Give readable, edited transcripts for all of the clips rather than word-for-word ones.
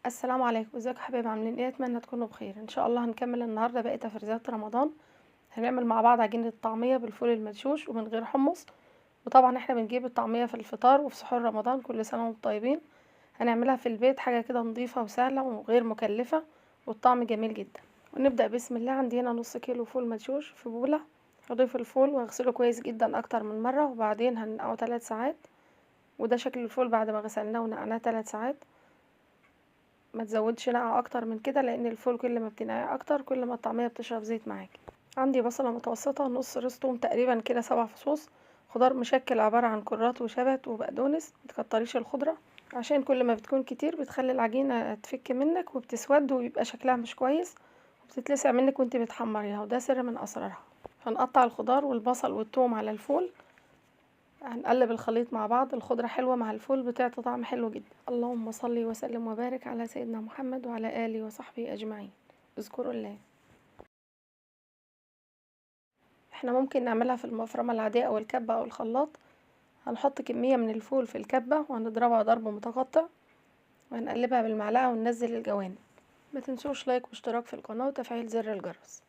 السلام عليكم، ازيكم يا حبايبي؟ عاملين ايه؟ اتمنى تكونوا بخير. ان شاء الله هنكمل النهارده باقي تفريزات رمضان. هنعمل مع بعض عجينه الطعميه بالفول المدشوش ومن غير حمص. وطبعا احنا بنجيب الطعميه في الفطار وفي سحور رمضان، كل سنه وانتم طيبين. هنعملها في البيت، حاجه كده نظيفه وسهله وغير مكلفه، والطعم جميل جدا. ونبدا بسم الله. عندي هنا نص كيلو فول مدشوش في بوله. هضيف الفول واغسله كويس جدا اكتر من مره، وبعدين هننقعه 3 ساعات. وده شكل الفول بعد ما غسلناه ونقعناه 3 ساعات. ما تزودش نقع اكتر من كده، لان الفول كل ما بتنقعيه اكتر كل ما الطعميه بتشرب زيت معاكي. عندي بصله متوسطه، نص رز توم تقريبا كده 7 فصوص. خضار مشكل عباره عن كرات وشبت وبقدونس. متكتريش الخضره عشان كل ما بتكون كتير بتخلي العجينه تفك منك وبتسود ويبقى شكلها مش كويس، وبتتلسع منك وانت بتحمريها، وده سر من اسرارها. هنقطع الخضار والبصل والثوم على الفول. هنقلب الخليط مع بعض. الخضرة حلوة مع الفول بتعطي طعم حلو جدا. اللهم صل وسلم وبارك على سيدنا محمد وعلى آله وصحبه أجمعين. اذكروا الله. احنا ممكن نعملها في المفرمة العادية أو الكبة أو الخلاط. هنحط كمية من الفول في الكبة وهنضربها ضرب متقطع، وهنقلبها بالمعلقة وننزل الجوانب. ما تنسوش لايك واشتراك في القناة وتفعيل زر الجرس.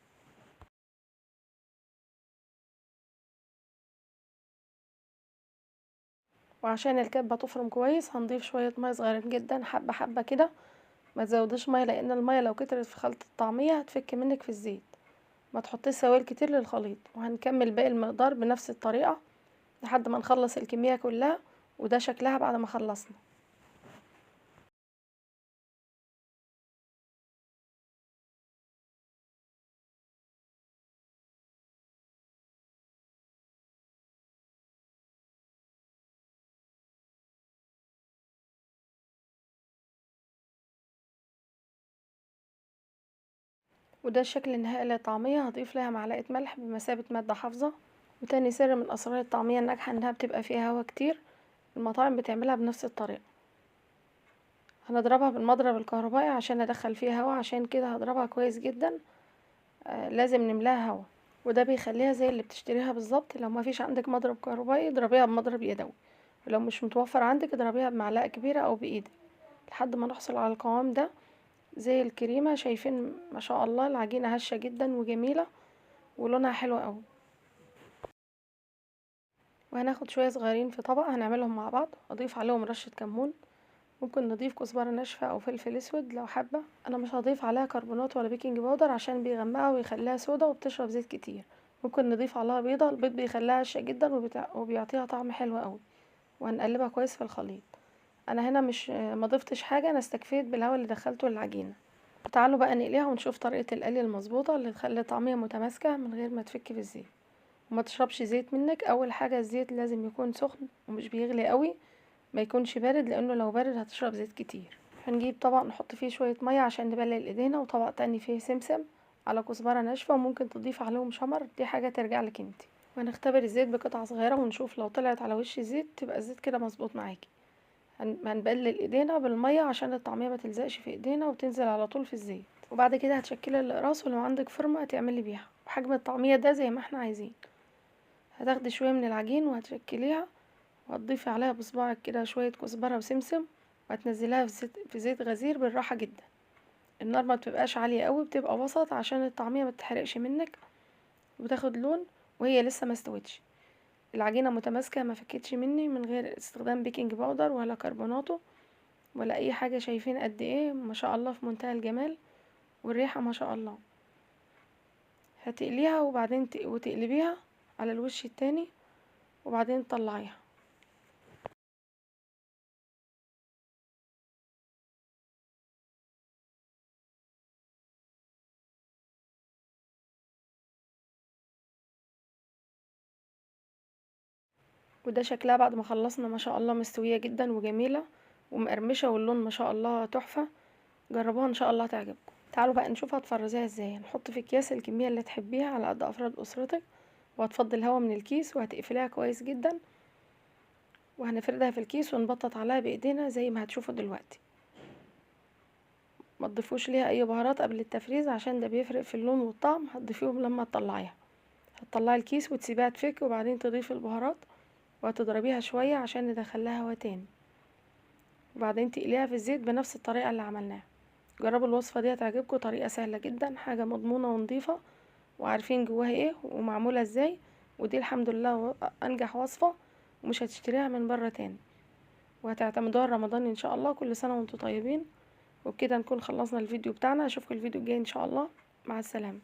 وعشان الكبة تفرم كويس هنضيف شوية مية صغيرين جدا، حبة حبة كده. ما تزودش مية، لأن المية لو كترت في خلطة الطعمية هتفك منك في الزيت. ما تحطيش سوائل كتير للخليط. وهنكمل باقي المقدار بنفس الطريقة لحد ما نخلص الكمية كلها. وده شكلها بعد ما خلصنا. وده الشكل النهائي للطعمية. هضيف لها معلقة ملح بمثابة مادة حافظة. وتاني سر من أسرار الطعمية الناجحة إنها بتبقى فيها هوا كتير. المطاعم بتعملها بنفس الطريقة. هنضربها بالمضرب الكهربائي عشان ندخل فيها هوا، عشان كده هضربها كويس جدا. لازم نملاها هوا. وده بيخليها زي اللي بتشتريها بالظبط. لو ما فيش عندك مضرب كهربائي اضربيها بمضرب يدوي، ولو مش متوفر عندك اضربيها بمعلقة كبيرة أو بإيدك لحد ما نحصل على القوام ده زي الكريمة. شايفين ما شاء الله العجينة هشة جدا وجميلة ولونها حلو قوي. وهناخد شوية صغيرين في طبق هنعملهم مع بعض. اضيف عليهم رشة كمون. ممكن نضيف كزبرة ناشفة او فلفل اسود لو حابة. انا مش هضيف عليها كربونات ولا بيكنج باودر عشان بيغمقها ويخليها سودا وبتشرب زيت كتير. ممكن نضيف عليها بيضة. البيض بيخليها هشة جدا وبيعطيها طعم حلو قوي. وهنقلبها كويس في الخليط. انا هنا مش ما ضفتش حاجة، انا استكفيت بالهواء اللي دخلته للعجينة. تعالوا بقى نقليها ونشوف طريقة القلي المظبوطة اللي تخلي طعمية متماسكة من غير ما تفك في الزيت وما تشربش زيت منك. اول حاجة الزيت لازم يكون سخن ومش بيغلي قوي، ما يكونش بارد، لانه لو بارد هتشرب زيت كتير. هنجيب طبق نحط فيه شوية مية عشان نبلل ايدينا، وطبق تاني فيه سمسم على كزبرة ناشفة، وممكن تضيف عليهم شمر، دي حاجة ترجع لك انتي. وهنختبر الزيت بقطعة صغيرة ونشوف لو طلعت على وش الزيت تبقى الزيت كده مظبوط معاكي. هنبلل ايدينا بالمية عشان الطعمية ما تلزقش في ايدينا وتنزل على طول في الزيت. وبعد كده هتشكلي الاقراص، ولو عندك فورمة هتعملي بيها بحجم الطعمية ده زي ما احنا عايزين. هتاخدي شوية من العجين وهتشكليها، وهتضيفي عليها بصباعك كده شوية كزبرة وسمسم، وهتنزليها في زيت غزير بالراحة جدا. النار ما بتبقاش عالية قوي، بتبقى وسط عشان الطعمية ما تتحرقش منك وتاخد لون وهي لسه ما استوتش. العجينة متماسكة ما فكتش مني من غير استخدام بيكنج باودر ولا كربوناتو ولا اي حاجة. شايفين قد ايه ما شاء الله في منتهى الجمال والريحة ما شاء الله. هتقليها وبعدين وتقلبيها على الوش التاني وبعدين تطلعيها. وده شكلها بعد ما خلصنا ما شاء الله، مستوية جدا وجميلة ومقرمشة واللون ما شاء الله تحفة. جربوها ان شاء الله تعجبكم. تعالوا بقى نشوف هتفرزيها ازاي. هنحط في اكياس الكمية اللي تحبيها على قد افراد اسرتك، وهتفضي الهواء من الكيس وهتقفليها كويس جدا، وهنفردها في الكيس ونبطط عليها بايدينا زي ما هتشوفوا دلوقتي. ما تضيفوش ليها اي بهارات قبل التفريز عشان ده بيفرق في اللون والطعم. هتضيفيهم لما تطلعيها. هتطلعي الكيس وتسيبيها تفك وبعدين تضيفي البهارات وهتضربيها شوية عشان ندخلها هوا تاني. وبعدين تقليها في الزيت بنفس الطريقة اللي عملناها. جربوا الوصفة دي هتعجبكم، طريقة سهلة جدا، حاجة مضمونة ونظيفة وعارفين جواها ايه ومعمولة ازاي. ودي الحمد لله انجح وصفة، ومش هتشتريها من بره تاني، وهتعتمدوها رمضان ان شاء الله. كل سنة وانتم طيبين. وبكده نكون خلصنا الفيديو بتاعنا. اشوفكم الفيديو الجاي ان شاء الله. مع السلامة.